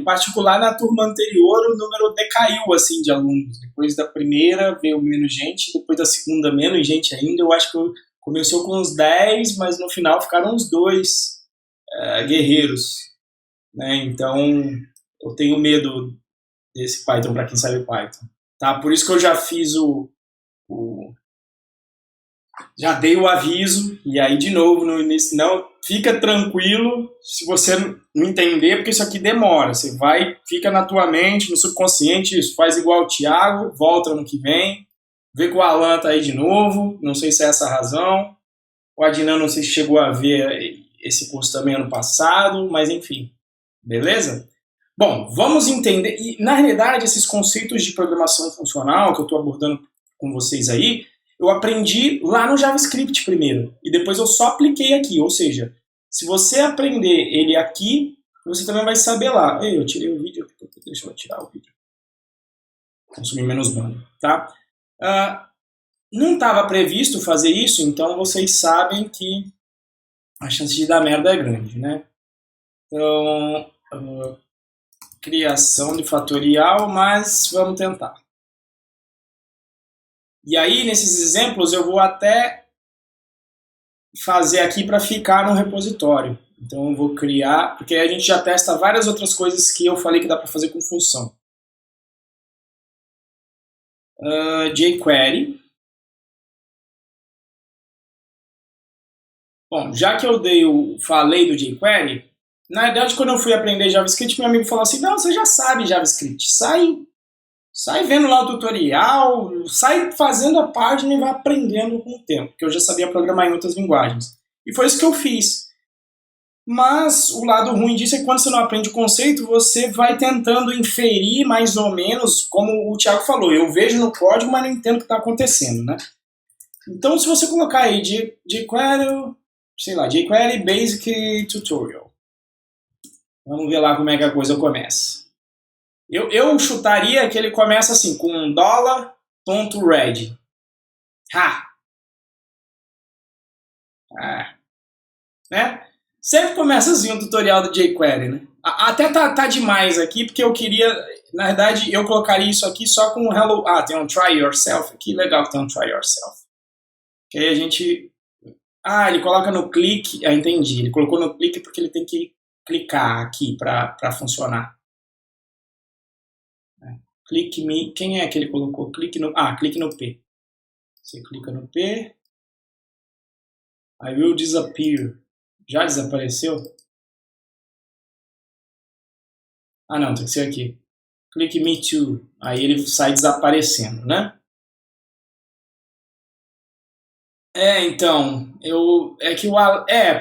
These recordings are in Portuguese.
particular, na turma anterior, o número decaiu, assim, de alunos. Depois da primeira, veio menos gente. Depois da segunda, menos gente ainda. Eu acho que começou com uns 10, mas no final ficaram uns 2 guerreiros, né? Então, eu tenho medo desse Python, para quem sabe Python. Tá? Por isso que eu já fiz já dei o aviso, e aí de novo no início, não, fica tranquilo se você não entender, porque isso aqui demora, você vai, fica na tua mente, no subconsciente, isso, faz igual o Thiago, volta ano que vem, vê que o Alan tá aí de novo, não sei se é essa a razão, o Adnan não sei se chegou a ver esse curso também ano passado, mas enfim, beleza? Bom, vamos entender, e na realidade esses conceitos de programação funcional que eu estou abordando com vocês aí, eu aprendi lá no JavaScript primeiro, e depois eu só apliquei aqui, ou seja, se você aprender ele aqui, você também vai saber lá. Ei, eu tirei o vídeo, deixa eu tirar o vídeo. Consumir menos banda, tá? Não estava previsto fazer isso, então vocês sabem que a chance de dar merda é grande, né? Então, criação de fatorial, mas vamos tentar. E aí, nesses exemplos, eu vou até fazer aqui para ficar no repositório. Então, eu vou criar, porque a gente já testa várias outras coisas que eu falei que dá para fazer com função. jQuery. Bom, já que eu falei do jQuery, na verdade, quando eu fui aprender JavaScript, meu amigo falou assim, não, você já sabe JavaScript, sai vendo lá o tutorial, sai fazendo a página e vai aprendendo com o tempo, porque eu já sabia programar em outras linguagens. E foi isso que eu fiz. Mas o lado ruim disso é que quando você não aprende o conceito, você vai tentando inferir mais ou menos, como o Thiago falou, eu vejo no código, mas não entendo o que está acontecendo, né? Então, se você colocar aí jQuery, sei lá, jQuery Basic Tutorial, vamos ver lá como é que a coisa começa. Eu chutaria que ele começa assim, com $.red. Né? Sempre começa assim um tutorial do jQuery, né? Até tá demais aqui, porque eu queria, na verdade, eu colocaria isso aqui só com hello. Tem um try yourself aqui, legal que tem um try yourself. Que aí a gente... ele coloca no clique, entendi, ele colocou no clique porque ele tem que clicar aqui para funcionar. Clique me, quem é que ele colocou? Clique no P. Você clica no P. I will disappear. Já desapareceu? Não, tem que ser aqui. Clique me too. Aí ele sai desaparecendo, né? Então,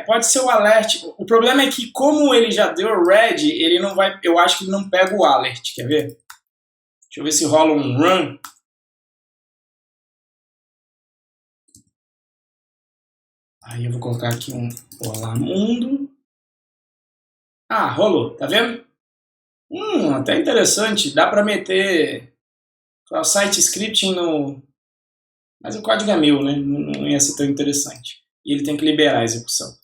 pode ser o alert. O problema é que como ele já deu red, ele não vai, eu acho que ele não pega o alert, quer ver? Deixa eu ver se rola um run. Aí eu vou colocar aqui um olá mundo. Rolou, tá vendo? Até interessante, dá para meter cross-site scripting no... Mas o código é meu, né? Não ia ser tão interessante. E ele tem que liberar a execução.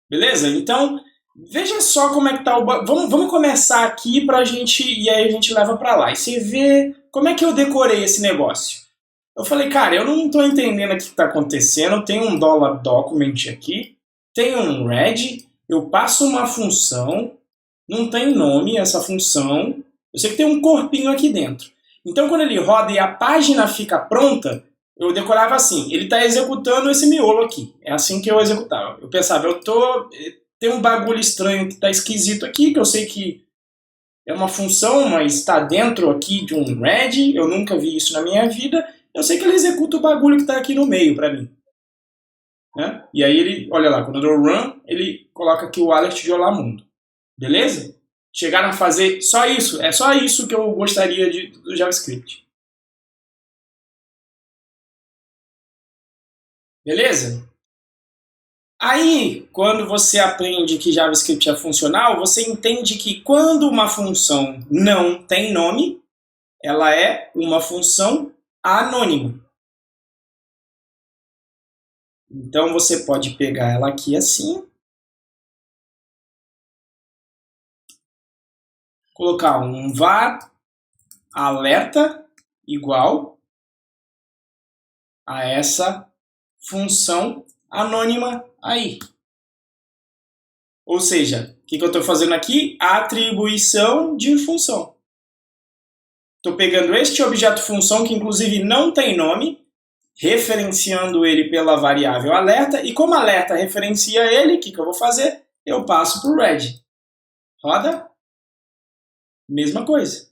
Beleza? Então, veja só como é que tá o... Vamos começar aqui pra gente... E aí a gente leva pra lá. E você vê como é que eu decorei esse negócio. Eu falei, cara, eu não tô entendendo o que tá acontecendo. Tem um $document aqui. Tem um red. Eu passo uma função. Não tem nome essa função. Eu sei que tem um corpinho aqui dentro. Então, quando ele roda e a página fica pronta, eu decorava assim, ele está executando esse miolo aqui. É assim que eu executava. Eu pensava, tem um bagulho estranho que está esquisito aqui, que eu sei que é uma função, mas está dentro aqui de um red, eu nunca vi isso na minha vida, eu sei que ele executa o bagulho que está aqui no meio para mim. Né? E aí ele, olha lá, quando eu dou run, ele coloca aqui o alert de olá mundo. Beleza? Chegaram a fazer só isso. É só isso que eu gostaria do JavaScript. Beleza? Aí, quando você aprende que JavaScript é funcional, você entende que quando uma função não tem nome, ela é uma função anônima. Então, você pode pegar ela aqui assim. colocar um var alerta igual a essa função anônima aí. Ou seja, o que eu estou fazendo aqui? Atribuição de função. Estou pegando este objeto função, que inclusive não tem nome, referenciando ele pela variável alerta, e como alerta referencia ele, o que eu vou fazer? Eu passo para o red. Roda. Mesma coisa.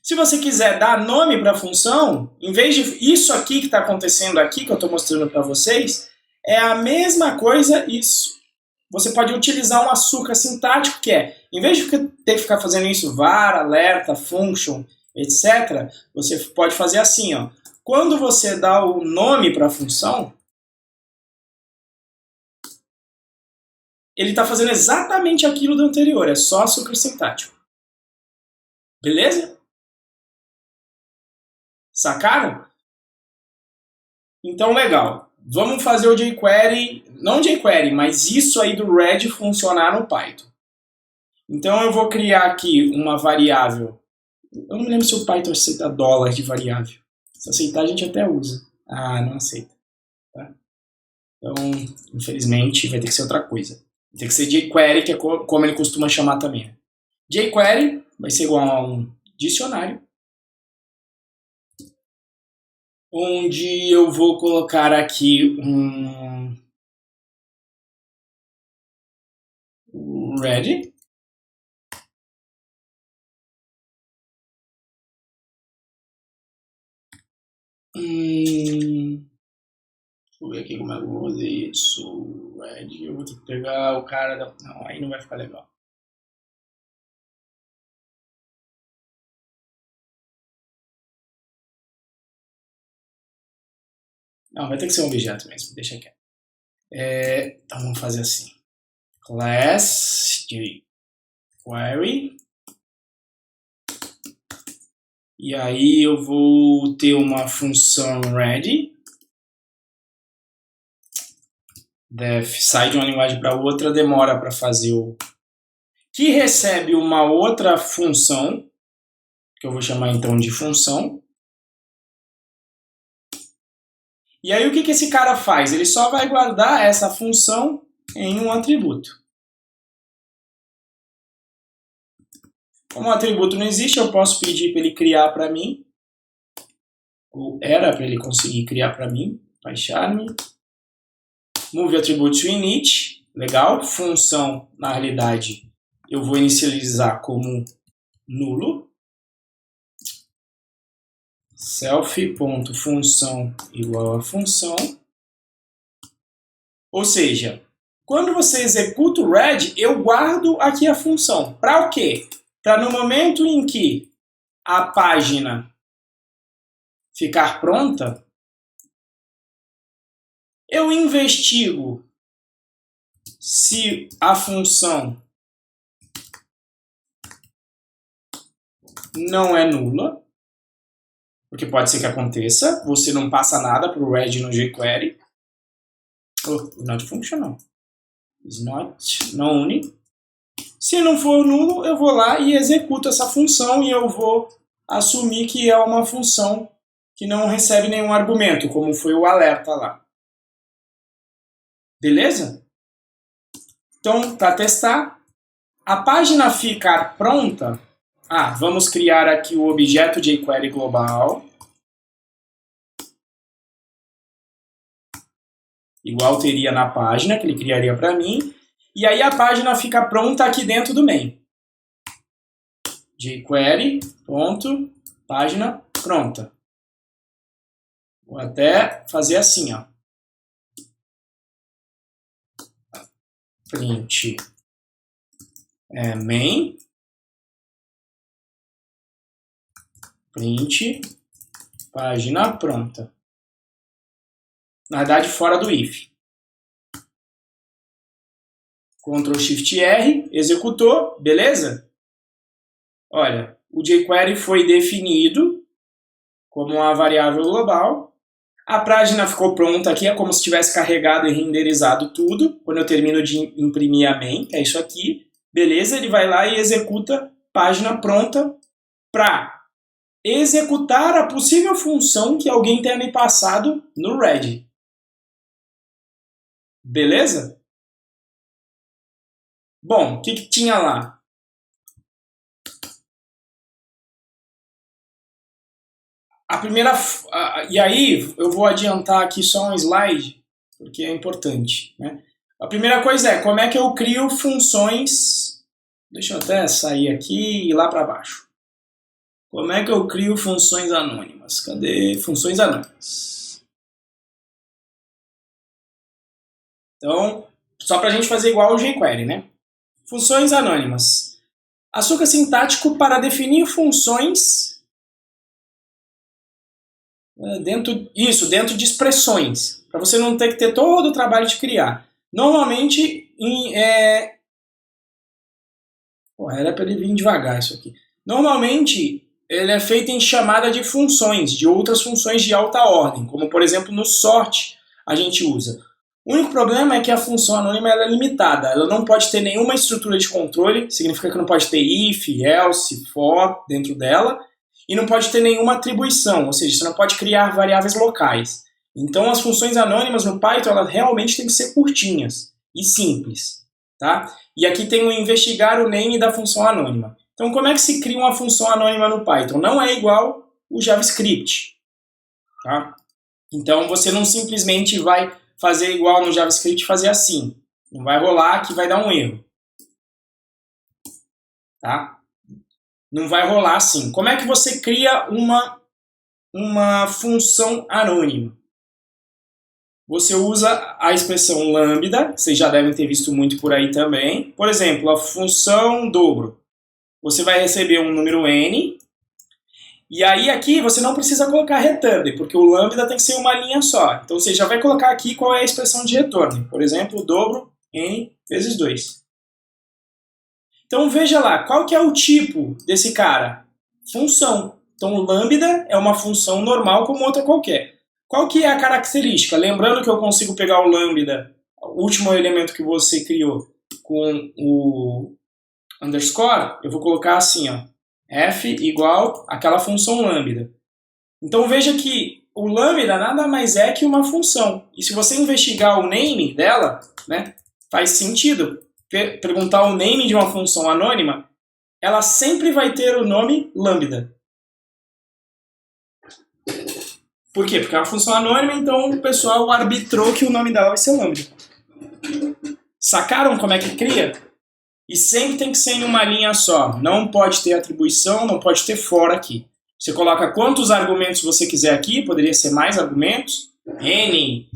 Se você quiser dar nome para a função, em vez de isso aqui que está acontecendo aqui, que eu estou mostrando para vocês, é a mesma coisa isso. Você pode utilizar um açúcar sintático, que é, em vez de ter que ficar fazendo isso, var, alerta, function, etc., você pode fazer assim, ó. Quando você dá o nome para a função, ele está fazendo exatamente aquilo do anterior, é só açúcar sintático. Beleza? Sacaram? Então, legal. Vamos fazer o jQuery, não jQuery, mas isso aí do red funcionar no Python. Então eu vou criar aqui uma variável. Eu não me lembro se o Python aceita dólar de variável. Se aceitar, a gente até usa. Ah, não aceita. Tá? Então, infelizmente, vai ter que ser outra coisa. Vai ter que ser jQuery, que é como ele costuma chamar também. jQuery vai ser igual a um dicionário, onde eu vou colocar aqui um red. Deixa eu ver aqui como é que eu vou fazer isso. Red, eu vou ter que pegar o cara da... Não, aí não vai ficar legal. Não, vai ter que ser um objeto mesmo, deixa quieto. Então vamos fazer assim. Class jQuery. E aí eu vou ter uma função ready. Def sai de uma linguagem para outra, demora para fazer o... Que recebe uma outra função, que eu vou chamar então de função. E aí o que esse cara faz? Ele só vai guardar essa função em um atributo. Como o atributo não existe, eu posso pedir para ele criar para mim. Ou era para ele conseguir criar para mim. PyCharm. Move attributes to init. Legal. Função, na realidade, eu vou inicializar como nulo. Self.função igual a função. Ou seja, quando você executa o red, eu guardo aqui a função. Para o quê? Para no momento em que a página ficar pronta, eu investigo se a função não é nula, porque pode ser que aconteça, você não passa nada para o red no jQuery. Not functional. Is not known. Se não for nulo, eu vou lá e executo essa função e eu vou assumir que é uma função que não recebe nenhum argumento, como foi o alerta lá. Beleza? Então, para testar, a página ficar pronta, vamos criar aqui o objeto jQuery global. Igual teria na página, que ele criaria para mim. E aí a página fica pronta aqui dentro do main. jQuery, ponto, página pronta. Vou até fazer assim, ó. Print main. Print página pronta. Na verdade, fora do if. Ctrl Shift R, executou, beleza? Olha, o jQuery foi definido como uma variável global. A página ficou pronta aqui, é como se tivesse carregado e renderizado tudo. Quando eu termino de imprimir a main, que é isso aqui. Beleza, ele vai lá e executa página pronta para executar a possível função que alguém tenha me passado no Ready. Beleza? Bom, o que tinha lá? A primeira... E aí, eu vou adiantar aqui só um slide, porque é importante, né? A primeira coisa é como é que eu crio funções... Deixa eu até sair aqui e ir lá para baixo. Como é que eu crio funções anônimas? Cadê? Funções anônimas. Então, só para a gente fazer igual ao jQuery, né? Funções anônimas. Açúcar sintático para definir funções dentro de expressões, para você não ter que ter todo o trabalho de criar. Normalmente, era para ele vir devagar isso aqui. Normalmente, ele é feito em chamada de funções, de outras funções de alta ordem, como por exemplo no sort a gente usa. O único problema é que a função anônima ela é limitada, ela não pode ter nenhuma estrutura de controle, significa que não pode ter if, else, for dentro dela, e não pode ter nenhuma atribuição, ou seja, você não pode criar variáveis locais. Então as funções anônimas no Python elas realmente têm que ser curtinhas e simples. Tá? E aqui tem o investigar o name da função anônima. Então como é que se cria uma função anônima no Python? Não é igual o JavaScript. Tá? Então você não simplesmente vai fazer igual no JavaScript, fazer assim. Não vai rolar que vai dar um erro. Tá? Não vai rolar assim. Como é que você cria uma função anônima? Você usa a expressão lambda, vocês já devem ter visto muito por aí também. Por exemplo, a função dobro. Você vai receber um número n, e aí aqui você não precisa colocar return, porque o lambda tem que ser uma linha só. Então você já vai colocar aqui qual é a expressão de retorno. Por exemplo, dobro n vezes 2. Então veja lá, qual que é o tipo desse cara? Função. Então lambda é uma função normal como outra qualquer. Qual que é a característica? Lembrando que eu consigo pegar o lambda, o último elemento que você criou, com o underscore, eu vou colocar assim, ó, f igual àquela função lambda. Então veja que o lambda nada mais é que uma função. E se você investigar o name dela, né, faz sentido. Perguntar o name de uma função anônima, ela sempre vai ter o nome lambda. Por quê? Porque é uma função anônima, então o pessoal arbitrou que o nome dela vai ser lambda. Sacaram como é que cria? E sempre tem que ser em uma linha só. Não pode ter atribuição, não pode ter for aqui. Você coloca quantos argumentos você quiser aqui, poderia ser mais argumentos. N,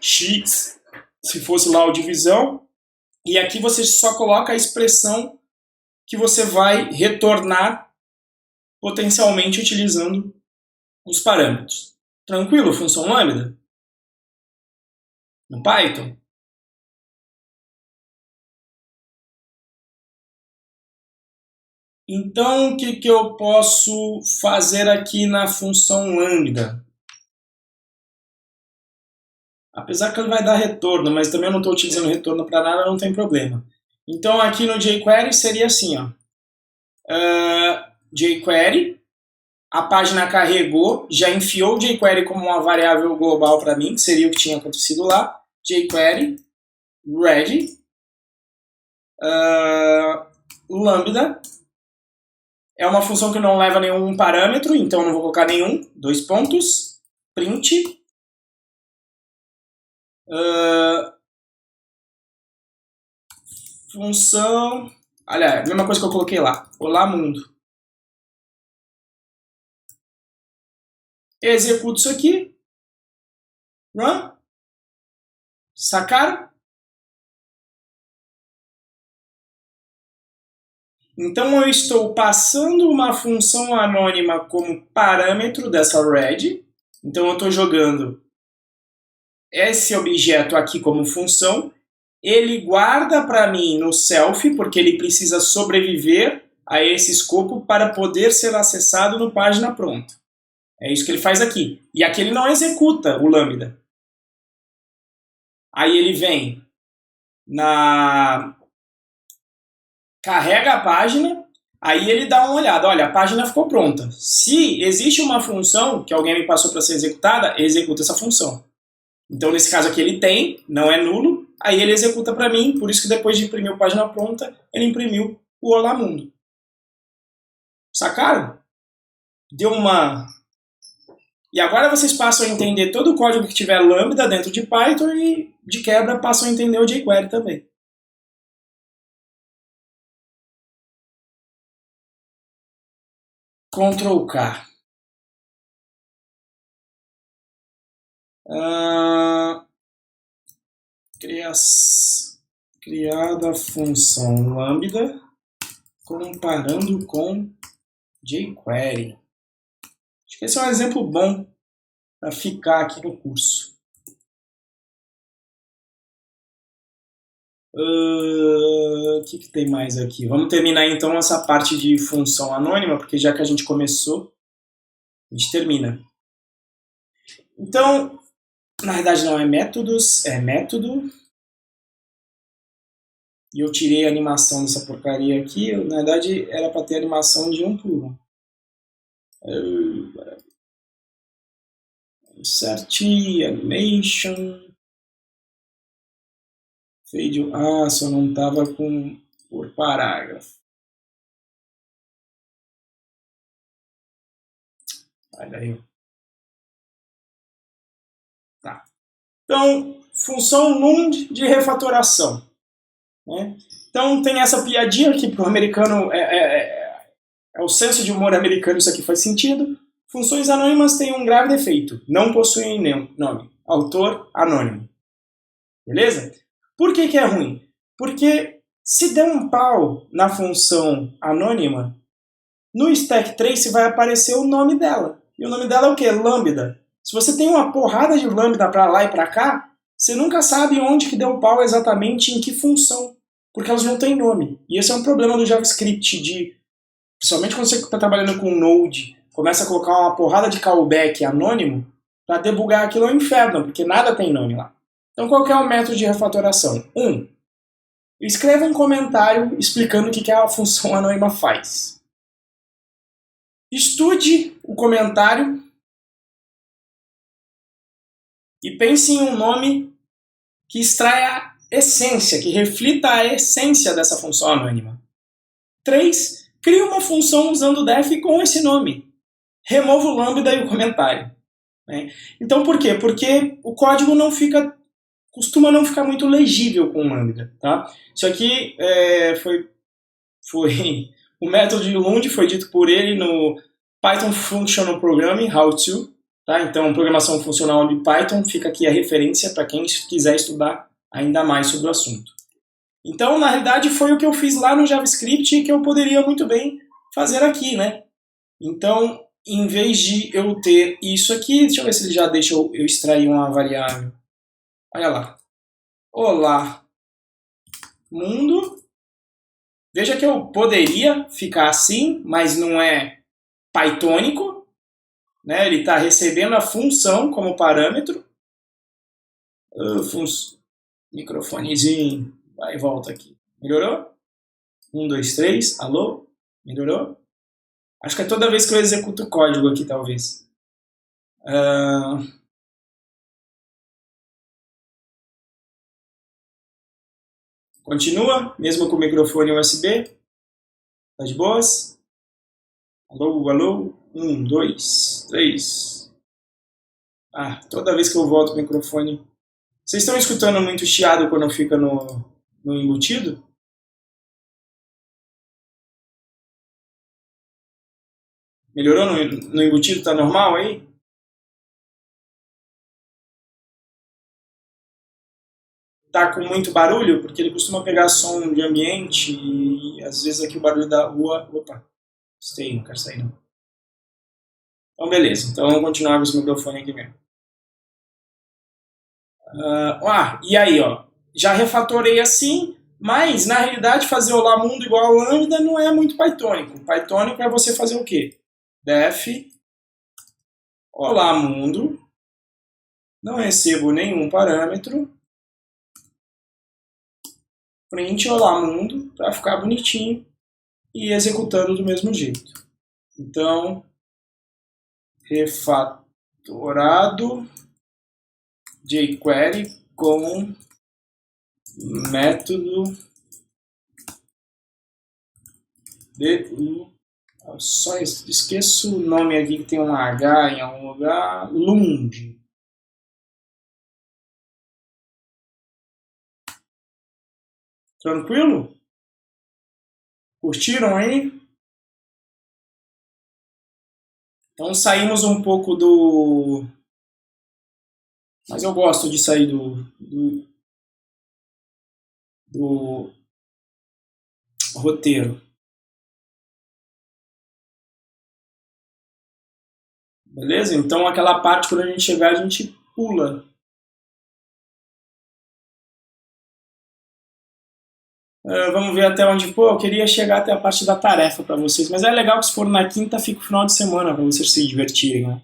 x, se fosse lá o divisão. E aqui você só coloca a expressão que você vai retornar potencialmente utilizando os parâmetros. Tranquilo, função lambda? No Python? Então, o que eu posso fazer aqui na função lambda? Apesar que ele vai dar retorno, mas também eu não estou utilizando retorno para nada, não tem problema. Então, aqui no jQuery seria assim, ó. jQuery, a página carregou, já enfiou o jQuery como uma variável global para mim, que seria o que tinha acontecido lá. jQuery, ready, lambda, é uma função que não leva nenhum parâmetro, então eu não vou colocar nenhum, 2 pontos, print, função, olha, a mesma coisa que eu coloquei lá, olá mundo. Executo isso aqui, run, sacaram? Então eu estou passando uma função anônima como parâmetro dessa red. Então eu estou jogando esse objeto aqui como função. Ele guarda para mim no self, porque ele precisa sobreviver a esse escopo para poder ser acessado no página pronta. É isso que ele faz aqui. E aqui ele não executa o lambda. Aí ele vem carrega a página, aí ele dá uma olhada, olha, a página ficou pronta. Se existe uma função que alguém me passou para ser executada, executa essa função. Então, nesse caso aqui, ele tem, não é nulo, aí ele executa para mim, por isso que depois de imprimir a página pronta, ele imprimiu o Olá Mundo. Sacaram? Deu uma... E agora vocês passam a entender todo o código que tiver Lambda dentro de Python e, de quebra, passam a entender o jQuery também. Ctrl K. Criada a função Lambda comparando com jQuery. Acho que esse é um exemplo bom para ficar aqui no curso. O que tem mais aqui? Vamos terminar então essa parte de função anônima, porque já que a gente começou, a gente termina. Então, na verdade não é métodos, é método. E eu tirei a animação dessa porcaria aqui. Na verdade era para ter animação de 1 por 1. Insert, animation. Fade. Ah, só não estava por parágrafo. Olha aí. Tá. Então, função num de refatoração. Né? Então, tem essa piadinha que para o americano é o senso de humor americano, isso aqui faz sentido. Funções anônimas têm um grave defeito. Não possuem nome. Autor anônimo. Beleza? Por que é ruim? Porque se der um pau na função anônima, no stack trace vai aparecer o nome dela. E o nome dela é o quê? Lambda. Se você tem uma porrada de lambda para lá e para cá, você nunca sabe onde que deu pau exatamente, em que função. Porque elas não têm nome. E esse é um problema do JavaScript, principalmente quando você está trabalhando com Node, começa a colocar uma porrada de callback anônimo, para debugar aquilo é um inferno, porque nada tem nome lá. Então qual que é o método de refatoração? Escreva um comentário explicando o que a função anônima faz. Estude o comentário e pense em um nome que extraia a essência, que reflita a essência dessa função anônima. 3. Crie uma função usando o def com esse nome. Remova o lambda e o comentário. Né? Então por quê? Porque o código costuma não ficar muito legível com lambda. Tá? Isso aqui foi o método de Lund, foi dito por ele no Python Functional Programming, How to. Tá? Então, programação funcional de Python, fica aqui a referência para quem quiser estudar ainda mais sobre o assunto. Então, na realidade, foi o que eu fiz lá no JavaScript e que eu poderia muito bem fazer aqui. Né? Então, em vez de eu ter isso aqui, deixa eu ver se ele já deixa eu extrair uma variável. Olha lá. Olá, mundo. Veja que eu poderia ficar assim, mas não é pythônico. Né? Ele está recebendo a função como parâmetro. Microfonezinho. Vai e volta aqui. Melhorou? 1, 2, 3. Alô? Melhorou? Acho que é toda vez que eu executo o código aqui, talvez. Continua, mesmo com o microfone USB. Tá de boas? Alô, alô? 1, 2, 3. Toda vez que eu volto o microfone... Vocês estão escutando muito chiado quando fica no embutido? Melhorou no embutido? Tá normal aí? Tá com muito barulho? Porque ele costuma pegar som de ambiente e às vezes aqui o barulho da rua... Opa, não quero sair não. Então beleza, então vamos continuar com esse microfone aqui mesmo. E aí, ó, já refatorei assim, mas na realidade fazer olá mundo igual a lambda não é muito pythônico. Pythônico é você fazer o quê? Def olá mundo, não recebo nenhum parâmetro, print olá mundo para ficar bonitinho e executando do mesmo jeito. Então, refatorado jQuery com método só esqueço o nome aqui que tem um H em algum lugar, Lund. Tranquilo? Curtiram aí? Então saímos um pouco do... Mas eu gosto de sair do roteiro. Beleza? Então aquela parte, quando a gente chegar, a gente pula. Vamos ver até onde... Pô, eu queria chegar até a parte da tarefa para vocês, mas é legal que se for na quinta, fica o final de semana para vocês se divertirem, né?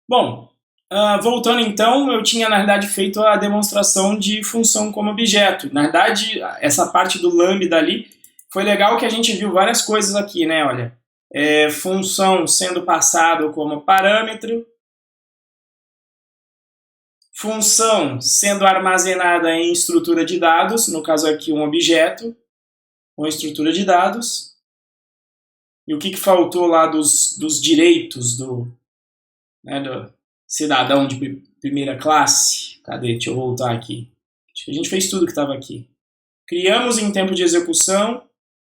Bom, voltando então, eu tinha na verdade feito a demonstração de função como objeto. Na verdade, essa parte do lambda ali, foi legal que a gente viu várias coisas aqui, né? Olha, função sendo passado como parâmetro, função sendo armazenada em estrutura de dados, no caso aqui um objeto, com estrutura de dados. E o que faltou lá dos direitos do cidadão de primeira classe? Cadê? Deixa eu voltar aqui. Acho que a gente fez tudo que estava aqui. Criamos em tempo de execução.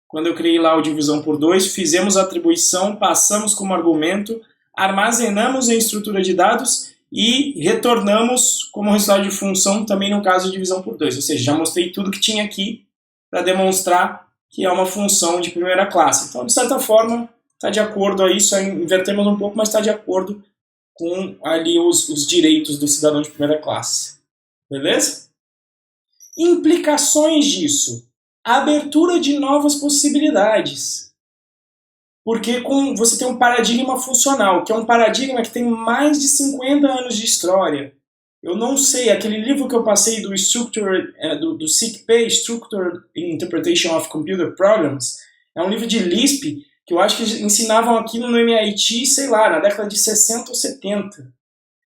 Quando eu criei lá o divisão por 2, fizemos a atribuição, passamos como argumento, armazenamos em estrutura de dados e retornamos como resultado de função também no caso de divisão por 2. Ou seja, já mostrei tudo que tinha aqui para demonstrar que é uma função de primeira classe. Então, de certa forma, está de acordo a isso, invertemos um pouco, mas está de acordo com ali os direitos do cidadão de primeira classe. Beleza? Implicações disso. Abertura de novas possibilidades. Porque você tem um paradigma funcional, que é um paradigma que tem mais de 50 anos de história. Eu não sei, aquele livro que eu passei do SICP, Structured Interpretation of Computer Problems, é um livro de Lisp, que eu acho que ensinavam aquilo no MIT, sei lá, na década de 60 ou 70.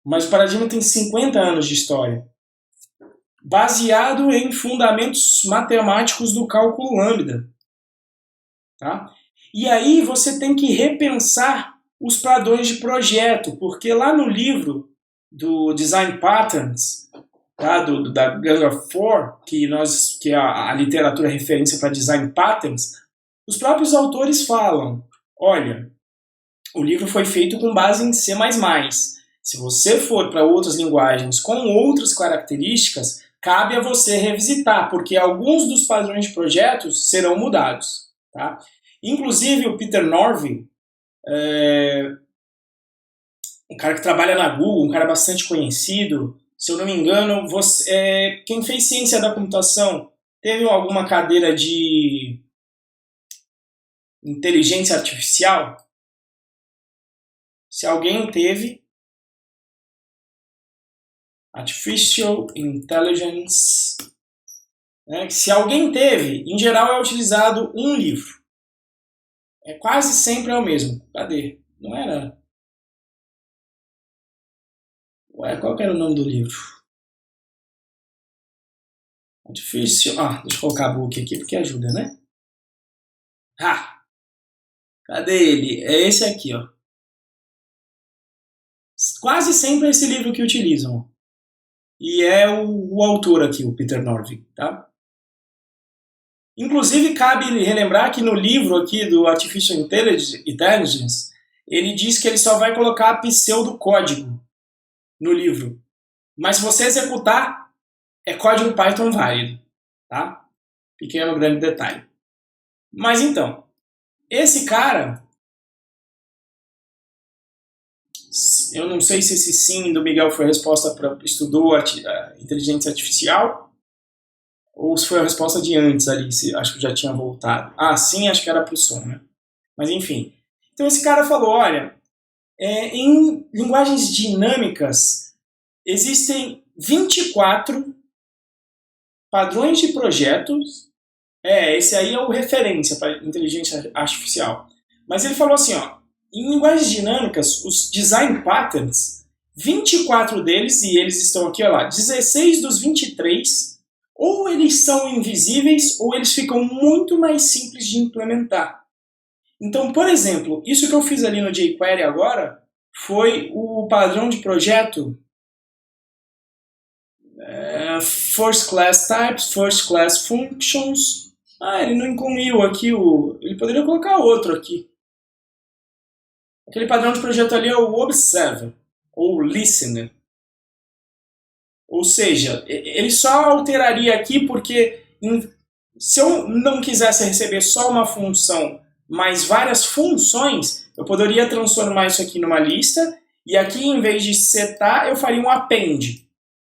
Mas o paradigma tem 50 anos de história. Baseado em fundamentos matemáticos do cálculo lambda. Tá? E aí você tem que repensar os padrões de projeto, porque lá no livro do Design Patterns, tá? Da Gang of Four, que é a literatura referência para Design Patterns, os próprios autores falam, olha, o livro foi feito com base em C++. Se você for para outras linguagens com outras características, cabe a você revisitar, porque alguns dos padrões de projetos serão mudados. Tá? Inclusive o Peter Norvig, um cara que trabalha na Google, um cara bastante conhecido, se eu não me engano, quem fez ciência da computação teve alguma cadeira de inteligência artificial? Se alguém teve, Artificial Intelligence, né? Se alguém teve, em geral é utilizado um livro. Quase sempre é o mesmo. Cadê? Não era? Qual que era o nome do livro? Artificial... deixa eu colocar book aqui porque ajuda, né? Cadê ele? É esse aqui, ó. Quase sempre é esse livro que utilizam. E é o autor aqui, o Peter Norvig, tá? Inclusive, cabe relembrar que no livro aqui do Artificial Intelligence, ele diz que ele só vai colocar pseudocódigo no livro. Mas se você executar, é código Python válido, tá? Pequeno, grande detalhe. Mas então, esse cara... Eu não sei se esse sim do Miguel foi a resposta para estudou a inteligência artificial ou se foi a resposta de antes ali, acho que já tinha voltado. Sim, acho que era para o som, né? Mas enfim. Então esse cara falou, olha, em linguagens dinâmicas existem 24 padrões de projetos. Esse aí é o referência para inteligência artificial. Mas ele falou assim, ó, em linguagens dinâmicas, os design patterns, 24 deles, e eles estão aqui, olha lá, 16 dos 23, ou eles são invisíveis, ou eles ficam muito mais simples de implementar. Então, por exemplo, isso que eu fiz ali no jQuery agora, foi o padrão de projeto First Class Types, First Class Functions. Ele não incluiu aqui ele poderia colocar outro aqui. Aquele padrão de projeto ali é o Observer, ou Listener. Ou seja, ele só alteraria aqui porque se eu não quisesse receber só uma função, mas várias funções, eu poderia transformar isso aqui numa lista, e aqui, em vez de setar, eu faria um append.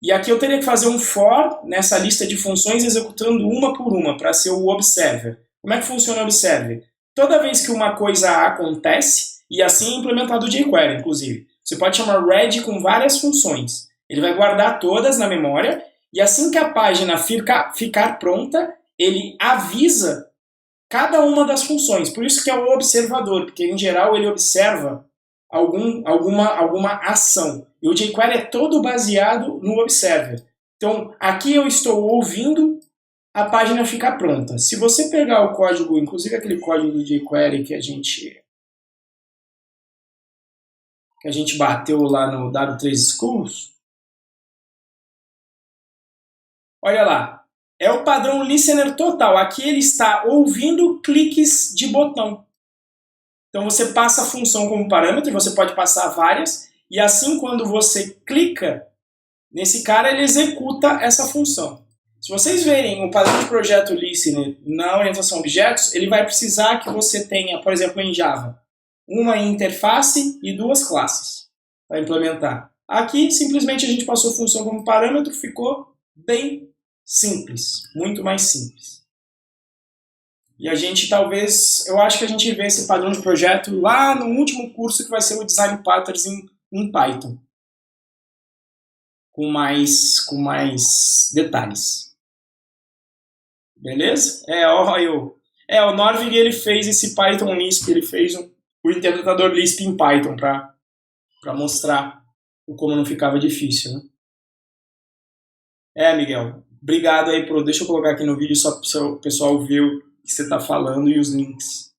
E aqui eu teria que fazer um for nessa lista de funções, executando uma por uma, para ser o observer. Como é que funciona o observer? Toda vez que uma coisa acontece, e assim é implementado o jQuery, inclusive, você pode chamar read com várias funções. Ele vai guardar todas na memória, e assim que a página ficar pronta, ele avisa cada uma das funções. Por isso que é o observador, porque em geral ele observa alguma ação. E o jQuery é todo baseado no observer. Então, aqui eu estou ouvindo a página ficar pronta. Se você pegar o código, inclusive aquele código do jQuery que a gente bateu lá no W3 Schools, olha lá, é o padrão listener total. Aqui ele está ouvindo cliques de botão. Então você passa a função como parâmetro, você pode passar várias, e assim quando você clica nesse cara, ele executa essa função. Se vocês verem o padrão de projeto listener na orientação a objetos, ele vai precisar que você tenha, por exemplo, em Java, uma interface e duas classes para implementar. Aqui, simplesmente a gente passou a função como parâmetro, ficou bem simples, muito mais simples. E a gente eu acho que a gente vê esse padrão de projeto lá no último curso que vai ser o Design Patterns em Python. Com mais detalhes. Beleza? O Norvig ele fez esse Python Lisp, ele fez o interpretador Lisp em Python para mostrar como não ficava difícil, né? Miguel, obrigado aí deixa eu colocar aqui no vídeo só para o pessoal ver o que você está falando e os links,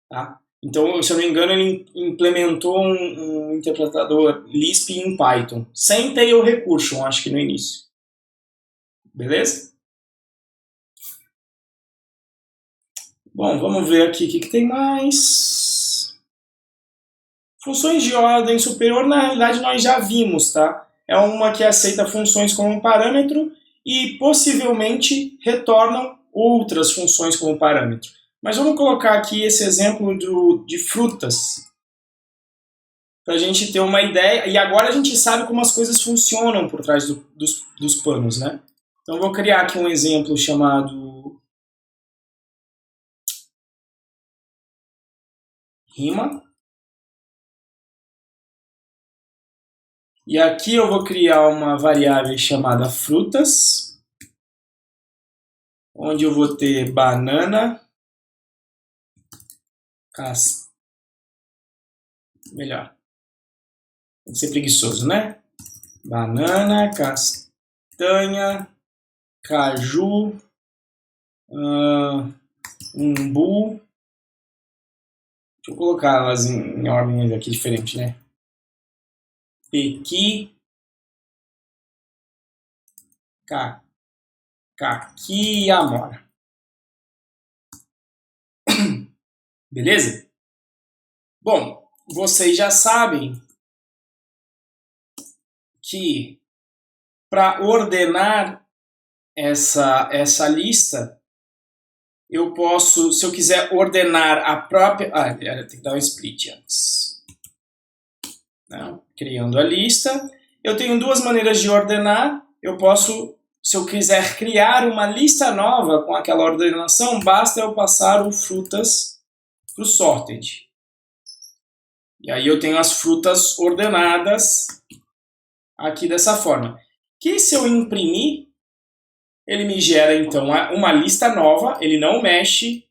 tá? Então, se eu não me engano, ele implementou um interpretador Lisp em Python, sem tail recursion, acho que no início. Beleza? Bom, vamos ver aqui o que tem mais. Funções de ordem superior, na realidade, nós já vimos, tá? É uma que aceita funções como parâmetro e possivelmente retornam outras funções como parâmetro. Mas vamos colocar aqui esse exemplo de frutas, para a gente ter uma ideia. E agora a gente sabe como as coisas funcionam por trás dos panos, né? Então eu vou criar aqui um exemplo chamado rima. E aqui eu vou criar uma variável chamada frutas, onde eu vou ter banana, melhor, tem que ser preguiçoso, né? Banana, castanha, caju, umbu. Deixa eu colocar elas em ordem aqui diferente, né? Pequi, caqui e amora. Beleza? Bom, vocês já sabem que para ordenar essa lista, eu posso, se eu quiser ordenar a própria... tem que dar um split antes. Não, criando a lista. Eu tenho duas maneiras de ordenar. Eu posso, se eu quiser criar uma lista nova com aquela ordenação, basta eu passar o frutas para o sorted. E aí eu tenho as frutas ordenadas aqui dessa forma. Que se eu imprimir, ele me gera então uma lista nova, ele não mexe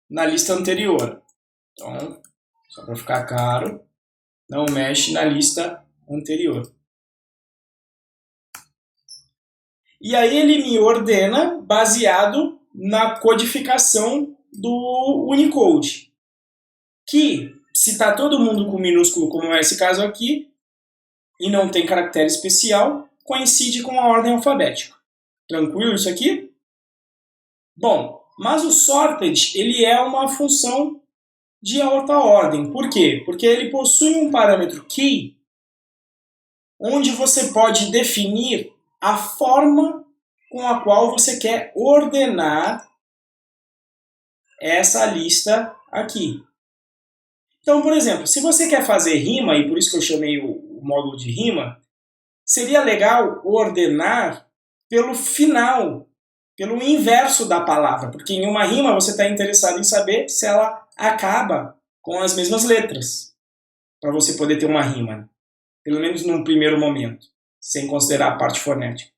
na lista anterior. Então, só para ficar claro, não mexe na lista anterior. E aí ele me ordena baseado na codificação do Unicode. Que, se está todo mundo com minúsculo, como é esse caso aqui, e não tem caractere especial, coincide com a ordem alfabética. Tranquilo isso aqui? Bom, mas o sorted ele é uma função de alta ordem. Por quê? Porque ele possui um parâmetro key, onde você pode definir a forma com a qual você quer ordenar essa lista aqui. Então, por exemplo, se você quer fazer rima, e por isso que eu chamei o módulo de rima, seria legal ordenar pelo final, pelo inverso da palavra, porque em uma rima você está interessado em saber se ela acaba com as mesmas letras, para você poder ter uma rima, pelo menos num primeiro momento, sem considerar a parte fonética.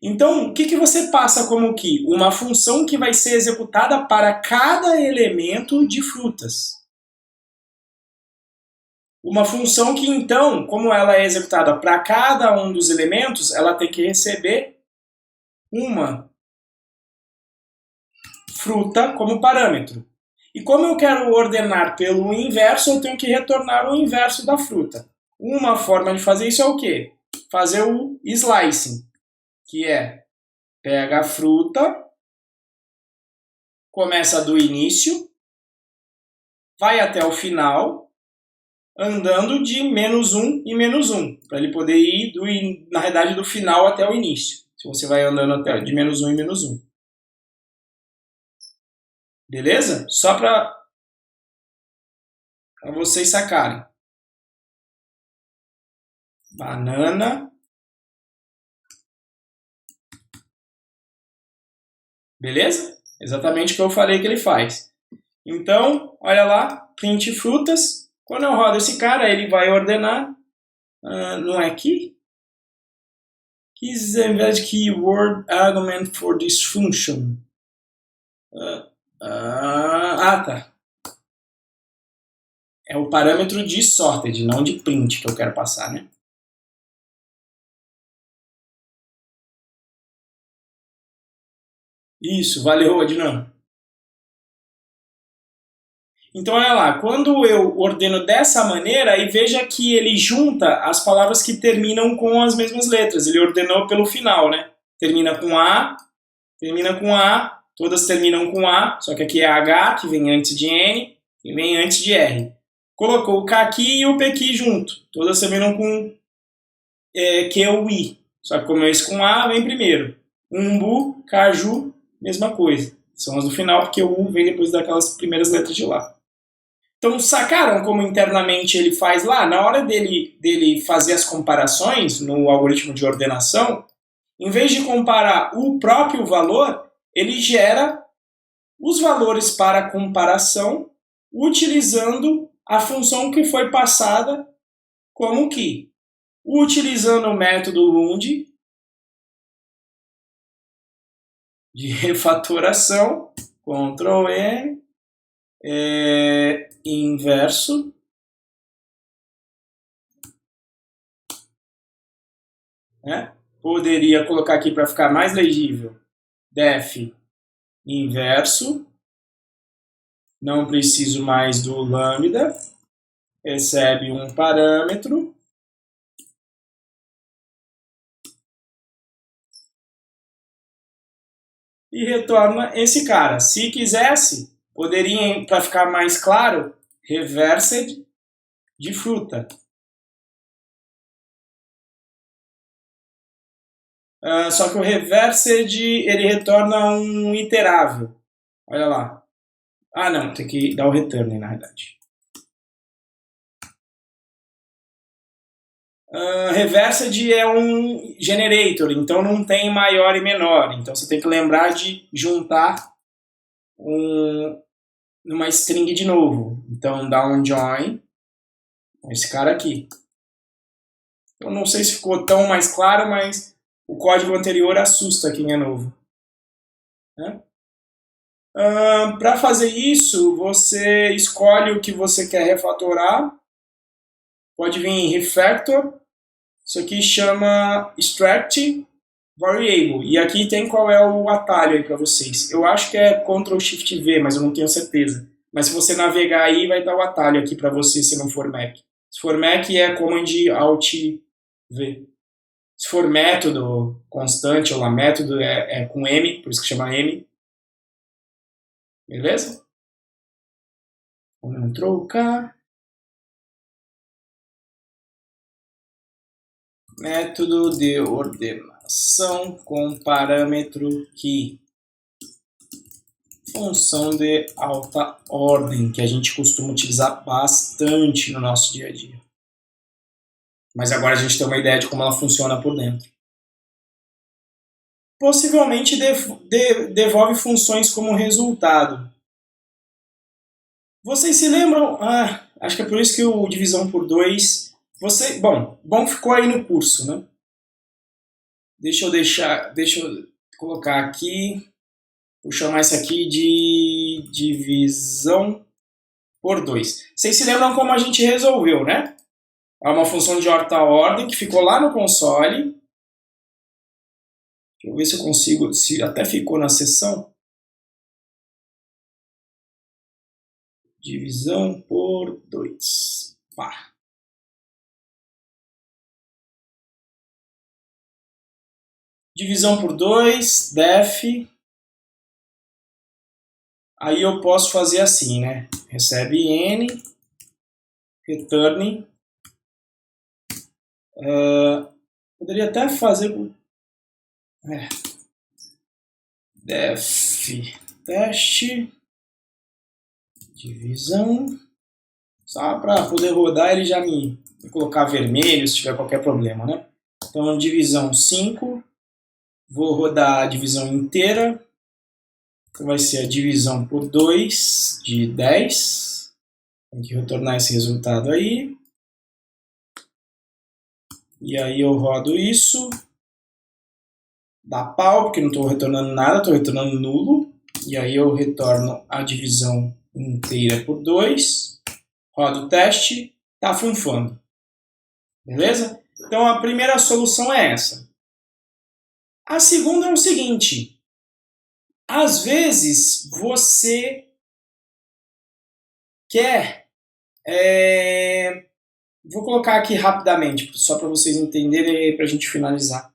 Então, o que você passa como key? Uma função que vai ser executada para cada elemento de frutas. Uma função que, então, como ela é executada para cada um dos elementos, ela tem que receber uma fruta como parâmetro. E como eu quero ordenar pelo inverso, eu tenho que retornar o inverso da fruta. Uma forma de fazer isso é o quê? Fazer o slicing, que é pega a fruta, começa do início, vai até o final, andando de -1 e -1, para ele poder ir, na realidade, do final até o início. Se você vai andando até de -1 e -1. Beleza? Só para vocês sacarem. Banana. Beleza? Exatamente o que eu falei que ele faz. Então, olha lá, print frutas. Quando eu rodo esse cara, ele vai ordenar. Não é aqui? Is a valid keyword argument for this function. Tá. É o parâmetro de sorted, não de print que eu quero passar, né? Isso, valeu, Adnan. Então, olha lá, quando eu ordeno dessa maneira, aí veja que ele junta as palavras que terminam com as mesmas letras. Ele ordenou pelo final, né? Termina com A, todas terminam com A, só que aqui é H, que vem antes de N, e vem antes de R. Colocou o K aqui e o P aqui junto. Todas terminam com Q ou I. Só que como esse com A, vem primeiro. Umbu, caju, mesma coisa. São as do final, porque o U vem depois daquelas primeiras letras de lá. Então, sacaram como internamente ele faz lá? Na hora dele fazer as comparações no algoritmo de ordenação, em vez de comparar o próprio valor, ele gera os valores para comparação utilizando a função que foi passada como key. Utilizando o método Lund de refatoração, Ctrl N, inverso, né? Poderia colocar aqui para ficar mais legível, def inverso, não preciso mais do lambda, recebe um parâmetro, e retorna esse cara. Se quisesse, poderia, para ficar mais claro, reversed de fruta. Só que o reversed ele retorna um iterável. Olha lá. Não, tem que dar o return na verdade. Reversed é um generator, então não tem maior e menor. Então você tem que lembrar de juntar numa string de novo. Então dá um join com esse cara aqui. Eu não sei se ficou tão mais claro, mas o código anterior assusta quem é novo. Né? Para fazer isso, você escolhe o que você quer refatorar. Pode vir em refactor. Isso aqui chama extract variable. E aqui tem qual é o atalho aí para vocês. Eu acho que é Ctrl Shift V, mas eu não tenho certeza. Mas se você navegar aí, vai dar o atalho aqui para você se não for Mac. Se for Mac, é Command Alt V. Se for método constante ou lá método, é com M, por isso que chama M. Beleza? Vamos trocar. Método de ordenação com parâmetro que função de alta ordem, que a gente costuma utilizar bastante no nosso dia a dia. Mas agora a gente tem uma ideia de como ela funciona por dentro. Possivelmente devolve funções como resultado. Vocês se lembram? Acho que é por isso que o divisão por 2... Bom ficou aí no curso, né? Deixa eu colocar aqui, vou chamar isso aqui de divisão por 2. Vocês se lembram como a gente resolveu, né? É uma função de alta ordem que ficou lá no console. Deixa eu ver se eu consigo, se até ficou na seção. Divisão por 2. Pá. Divisão por 2, def. Aí eu posso fazer assim, né? Recebe n, return. Poderia até fazer def teste divisão, só para poder rodar ele já me colocar vermelho se tiver qualquer problema, né? Então divisão 5, vou rodar a divisão inteira, então vai ser a divisão por 2 de 10, tem que retornar esse resultado aí. E aí eu rodo isso, dá pau, porque não estou retornando nada, estou retornando nulo. E aí eu retorno a divisão inteira por 2, rodo o teste, está funfando. Beleza? Então a primeira solução é essa. A segunda é o seguinte, às vezes você quer... Vou colocar aqui rapidamente, só para vocês entenderem e para a gente finalizar.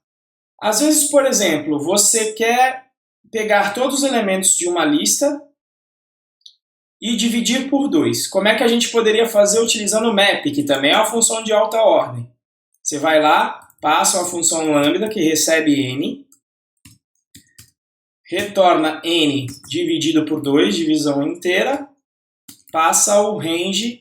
Às vezes, por exemplo, você quer pegar todos os elementos de uma lista e dividir por 2. Como é que a gente poderia fazer utilizando o map, que também é uma função de alta ordem? Você vai lá, passa uma função lambda que recebe n, retorna n dividido por 2, divisão inteira, passa o range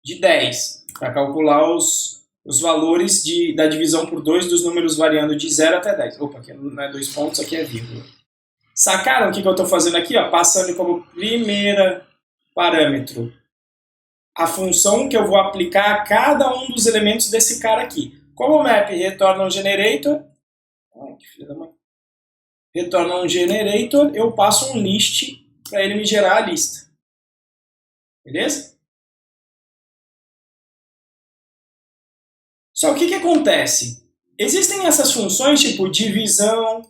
de 10. Para calcular os valores da divisão por 2 dos números variando de 0 até 10. Opa, aqui não é 2 pontos, aqui é vírgula. Sacaram o que eu estou fazendo aqui? Ó? Passando como primeira parâmetro a função que eu vou aplicar a cada um dos elementos desse cara aqui. Como o map retorna um generator, eu passo um list para ele me gerar a lista. Beleza? Só que o que acontece? Existem essas funções tipo divisão,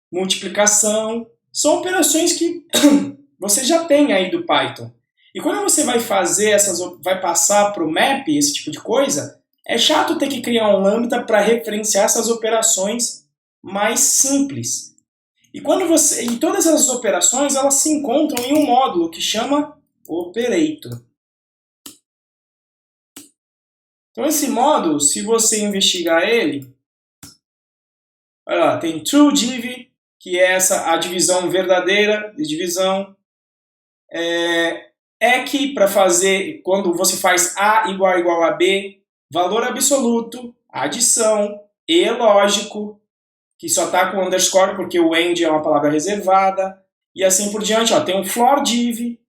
multiplicação, são operações que você já tem aí do Python. E quando você vai fazer vai passar para o map, esse tipo de coisa, é chato ter que criar um lambda para referenciar essas operações mais simples. E todas essas operações elas se encontram em um módulo que chama operator. Então esse módulo, se você investigar ele, olha lá, tem trueDiv, que é a divisão verdadeira de divisão. EQ para fazer quando você faz A igual a B, valor absoluto, adição, E lógico, que só está com underscore porque o AND é uma palavra reservada, e assim por diante. Ó, tem um floorDiv,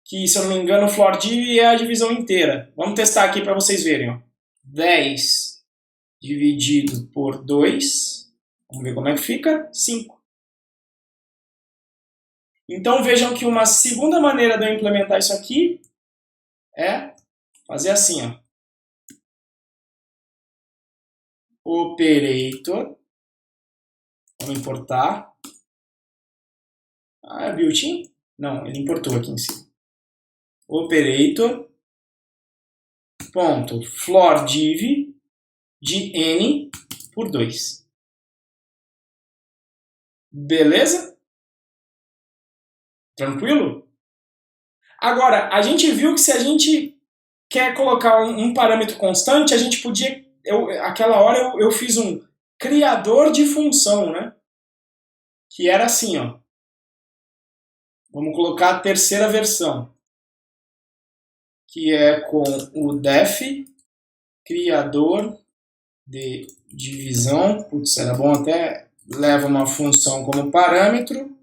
que, se eu não me engano, o floorDiv é a divisão inteira. Vamos testar aqui para vocês verem. Ó. 10 dividido por 2, vamos ver como é que fica, 5. Então vejam que uma segunda maneira de eu implementar isso aqui é fazer assim, ó. Operator, vamos importar. Ah, é built-in? Não, ele importou aqui em cima. Operator, ponto, floor div de n por 2. Beleza? Tranquilo? Agora, a gente viu que se a gente quer colocar um parâmetro constante, a gente podia... aquela hora eu fiz um criador de função, né? Que era assim, ó. Vamos colocar a terceira versão, que é com o def criador de divisão. Putz, era bom até leva uma função como parâmetro,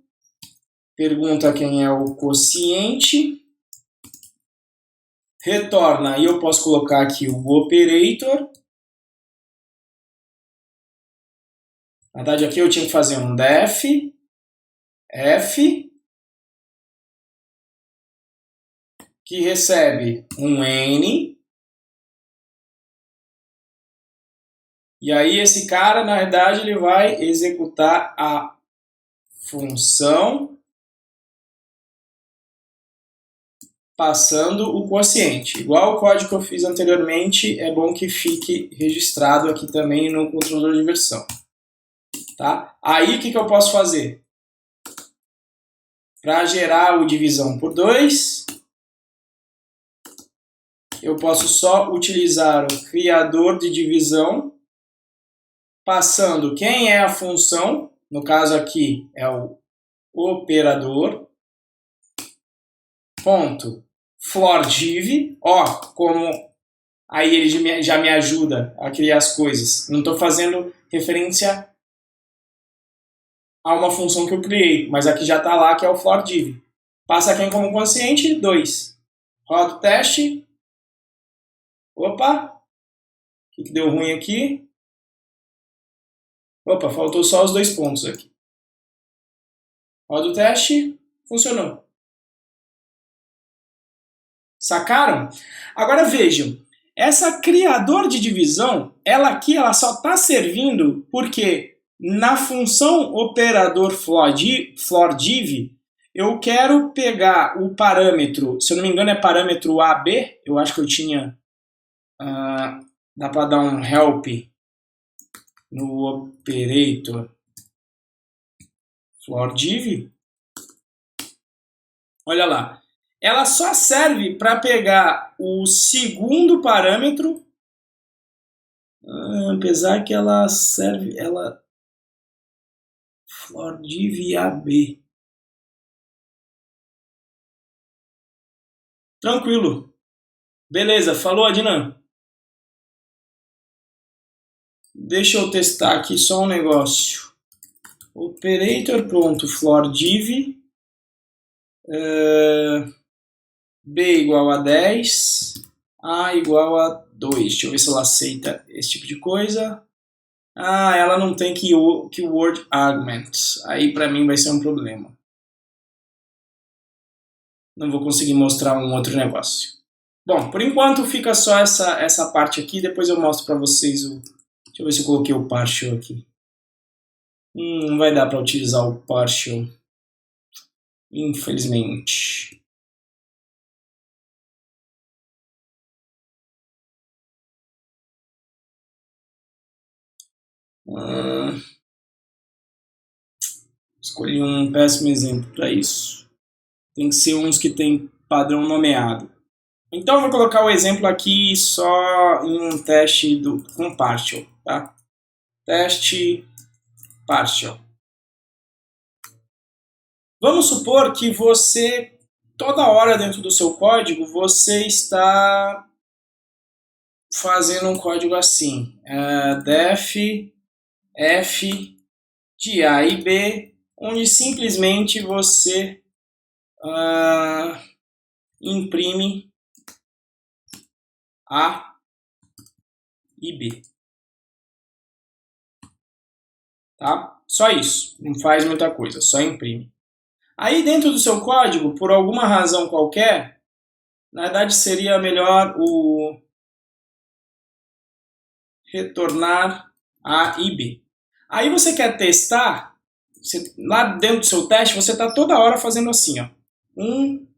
pergunta quem é o quociente, retorna, e eu posso colocar aqui o operator. Na verdade aqui eu tinha que fazer um def f que recebe um n, e aí esse cara, na verdade, ele vai executar a função passando o quociente. Igual o código que eu fiz anteriormente, é bom que fique registrado aqui também no controlador de versão. Tá? Aí o que eu posso fazer? Para gerar o divisão por 2, eu posso só utilizar o criador de divisão, passando quem é a função, no caso aqui é o operador, ponto, floor div, ó, como aí ele já me ajuda a criar as coisas. Não estou fazendo referência a uma função que eu criei, mas aqui já está lá que é o floor div. Passa quem como quociente? 2. Roda o teste. Opa! O que deu ruim aqui? Opa, faltou só os 2 pontos aqui. Roda o teste. Funcionou. Sacaram? Agora vejam. Essa criador de divisão, ela aqui ela só está servindo porque na função operador floor div, eu quero pegar o parâmetro, se eu não me engano é parâmetro AB, eu acho que eu tinha, dá para dar um help no operator floor div. Olha lá, ela só serve para pegar o segundo parâmetro, apesar que ela serve, floor div AB. Tranquilo. Beleza, falou, Adnan. Deixa eu testar aqui só um negócio. Operator, pronto, floor div. B igual a 10. A igual a 2. Deixa eu ver se ela aceita esse tipo de coisa. Ah, ela não tem keyword arguments. Aí pra mim vai ser um problema. Não vou conseguir mostrar um outro negócio. Bom, por enquanto fica só essa parte aqui. Depois eu mostro pra vocês o... Deixa eu ver se eu coloquei o partial aqui. Não vai dar para utilizar o partial, infelizmente. Escolhi um péssimo exemplo para isso. Tem que ser uns que tem padrão nomeado. Então eu vou colocar o exemplo aqui só em um teste com partial, tá? Teste partial. Vamos supor que você, toda hora dentro do seu código, você está fazendo um código assim. Def f de A e B, onde simplesmente você imprime A e B. Tá? Só isso, não faz muita coisa, só imprime. Aí dentro do seu código, por alguma razão qualquer, na verdade seria melhor o retornar A e B. Aí você quer testar, lá dentro do seu teste, você está toda hora fazendo assim, ó. 1,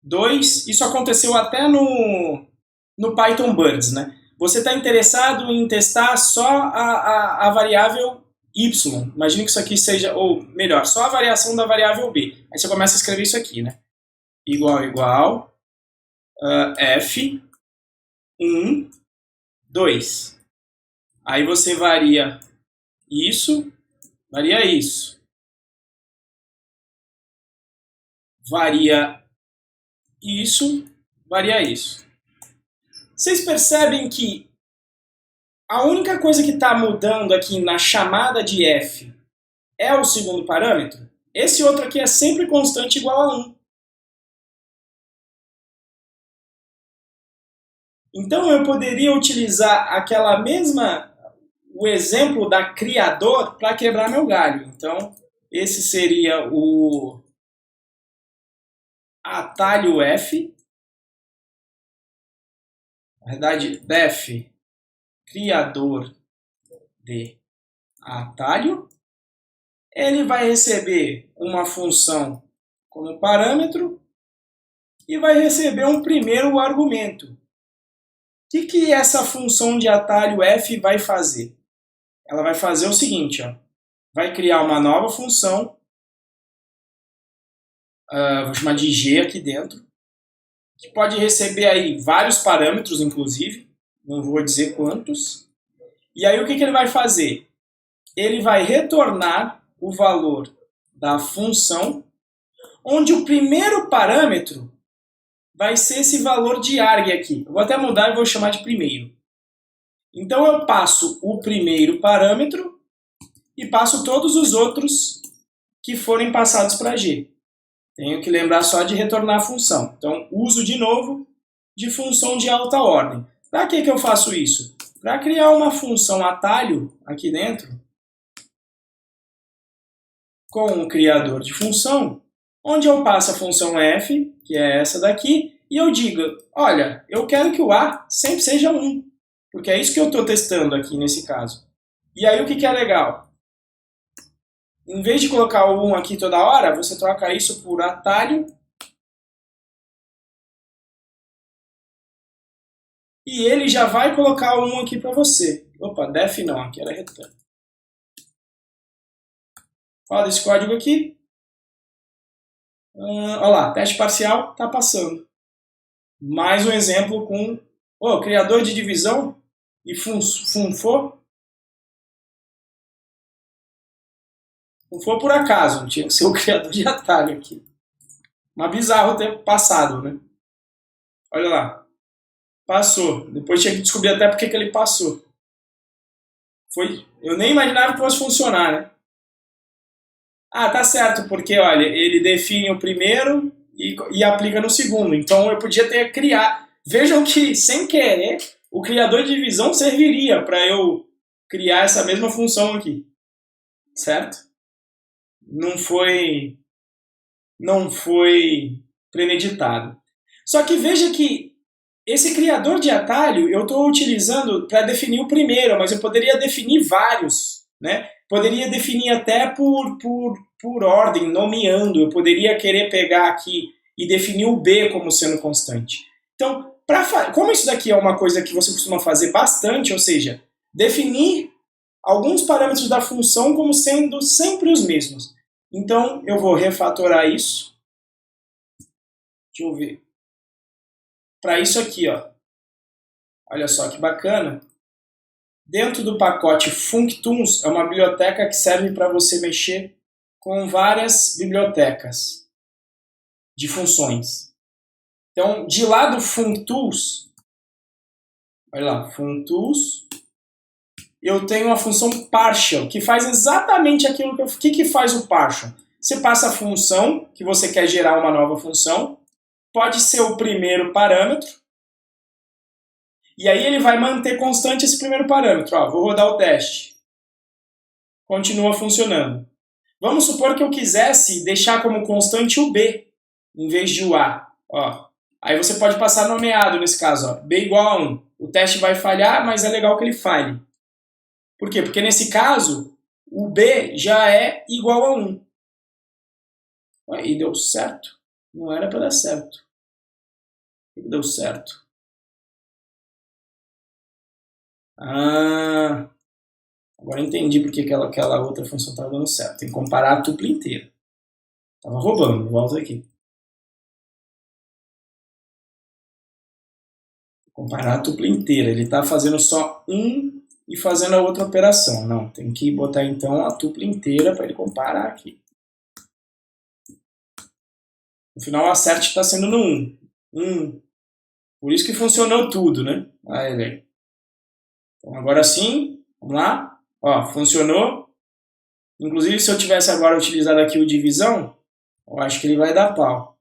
2, isso aconteceu até no Python Birds, né? Você está interessado em testar só a variável y. Imagine que isso aqui seja, ou melhor, só a variação da variável b. Aí você começa a escrever isso aqui, né? Igual, f, 1, 2. Aí você varia isso, varia isso. Varia isso, varia isso. Vocês percebem que a única coisa que está mudando aqui na chamada de f é o segundo parâmetro? Esse outro aqui é sempre constante igual a 1. Então eu poderia utilizar o exemplo da criador para quebrar meu galho. Então esse seria o atalho f. Na verdade, def criador de atalho. Ele vai receber uma função como parâmetro e vai receber um primeiro argumento. O que essa função de atalho f vai fazer? Ela vai fazer o seguinte, ó, vai criar uma nova função, vou chamar de g aqui dentro, que pode receber aí vários parâmetros, inclusive, não vou dizer quantos. E aí o que ele vai fazer? Ele vai retornar o valor da função, onde o primeiro parâmetro vai ser esse valor de arg aqui. Eu vou até mudar e vou chamar de primeiro. Então eu passo o primeiro parâmetro e passo todos os outros que forem passados para g. Tenho que lembrar só de retornar a função. Então uso de novo de função de alta ordem. Para que eu faço isso? Para criar uma função atalho aqui dentro, com o criador de função, onde eu passo a função f, que é essa daqui, e eu digo, olha, eu quero que o a sempre seja 1, porque é isso que eu estou testando aqui nesse caso. E aí o que é legal? Em vez de colocar o 1 aqui toda hora, você troca isso por atalho, e ele já vai colocar o 1 aqui para você. Opa, def não, aqui era return. Olha esse código aqui. Olha lá, teste parcial está passando. Mais um exemplo com criador de divisão e funfor. Funfor por acaso, não tinha que ser o criador de atalho aqui. Mas bizarro ter passado, né? Olha lá. Passou. Depois tinha que descobrir até porque que ele passou. Eu nem imaginava que fosse funcionar, né? Ah, tá certo, porque olha, ele define o primeiro e aplica no segundo. Então eu podia ter criado. Vejam que, sem querer, o criador de divisão serviria para eu criar essa mesma função aqui. Certo? Não foi premeditado. Só que veja que esse criador de atalho eu estou utilizando para definir o primeiro, mas eu poderia definir vários, né? Poderia definir até por ordem, nomeando. Eu poderia querer pegar aqui e definir o b como sendo constante. Então, como isso daqui é uma coisa que você costuma fazer bastante, ou seja, definir alguns parâmetros da função como sendo sempre os mesmos. Então, eu vou refatorar isso. Deixa eu ver. Para isso aqui, ó. Olha só que bacana. Dentro do pacote Functools, é uma biblioteca que serve para você mexer com várias bibliotecas de funções. Então, de lá do Functools, olha lá, Functools, eu tenho uma função partial, que faz exatamente aquilo que eu... O que faz o partial? Você passa a função, que você quer gerar uma nova função, pode ser o primeiro parâmetro, e aí ele vai manter constante esse primeiro parâmetro. Ó, vou rodar o teste. continua funcionando. Vamos supor que eu quisesse deixar como constante o B, em vez de o A. Ó. Aí você pode passar nomeado nesse caso. Ó. B igual a 1. O teste vai falhar, mas é legal que ele falhe. Por quê? Porque nesse caso, o B já é igual a 1. Aí deu certo. Não era para dar certo. Deu certo. Ah, agora entendi porque aquela outra função estava dando certo. Tem que comparar a tupla inteira. Estava roubando. Volta aqui. Comparar a tupla inteira. Ele está fazendo só um e fazendo a outra operação. Não, tem que botar então a tupla inteira para ele comparar aqui. No final, o acerte está sendo no 1. 1. Por isso que funcionou tudo, né? Aí, velho. Então, agora sim, vamos lá. Ó, funcionou. Inclusive, se eu tivesse agora utilizado aqui o divisão, eu acho que ele vai dar pau.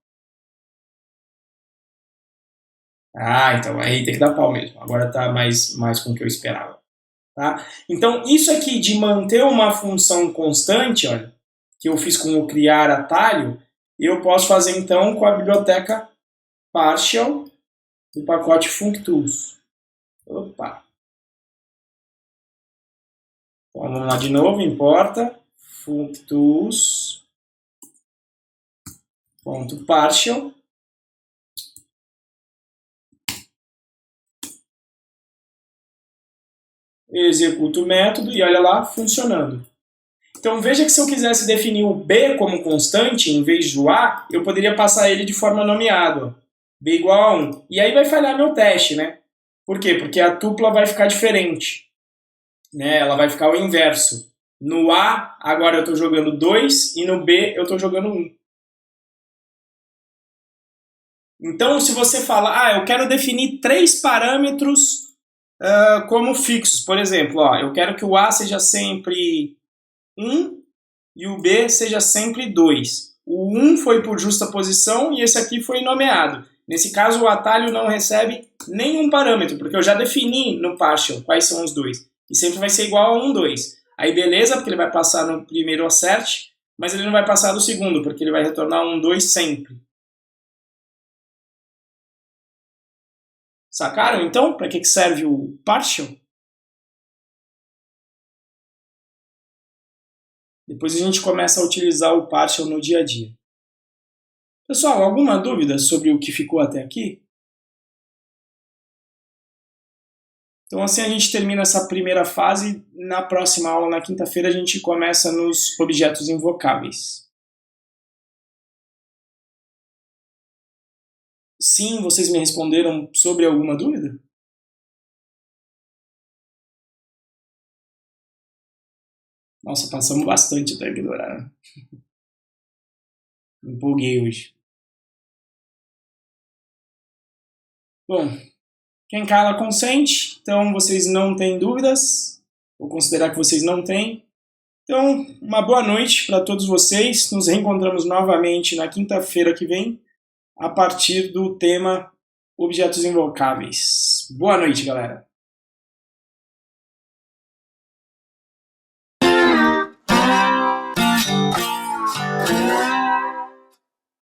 Ah, então aí tem que dar pau mesmo. Agora está mais com o que eu esperava. Tá? Então, isso aqui de manter uma função constante, olha, que eu fiz com o criar atalho, eu posso fazer então com a biblioteca partial do pacote functools. Opa! Então, vamos lá de novo, importa functools.partial. Executo o método e olha lá, funcionando. Então veja que se eu quisesse definir o B como constante, em vez do A, eu poderia passar ele de forma nomeada. B igual a 1. E aí vai falhar meu teste, né? Por quê? Porque a tupla vai ficar diferente. Né? Ela vai ficar o inverso. No A, agora eu estou jogando 2 e no B eu estou jogando 1. Então, se você fala, eu quero definir 3 parâmetros como fixos, por exemplo, eu quero que o A seja sempre 1 e o B seja sempre 2. O 1 foi por justa posição e esse aqui foi nomeado. Nesse caso, o atalho não recebe nenhum parâmetro, porque eu já defini no partial quais são os dois. E sempre vai ser igual a 1, 2. Aí beleza, porque ele vai passar no primeiro acerte, mas ele não vai passar do segundo, porque ele vai retornar 1, 2 sempre. Sacaram, então, para que serve o partial? Depois a gente começa a utilizar o partial no dia a dia. Pessoal, alguma dúvida sobre o que ficou até aqui? Então assim a gente termina essa primeira fase. Na próxima aula, na quinta-feira, a gente começa nos objetos invocáveis. Sim, vocês me responderam sobre alguma dúvida? Nossa, passamos bastante até aqui do horário. Me empolguei hoje. Bom, quem cala consente, então vocês não têm dúvidas. Vou considerar que vocês não têm. Então, uma boa noite para todos vocês. Nos reencontramos novamente na quinta-feira que vem, a partir do tema Objetos Invocáveis. Boa noite, galera!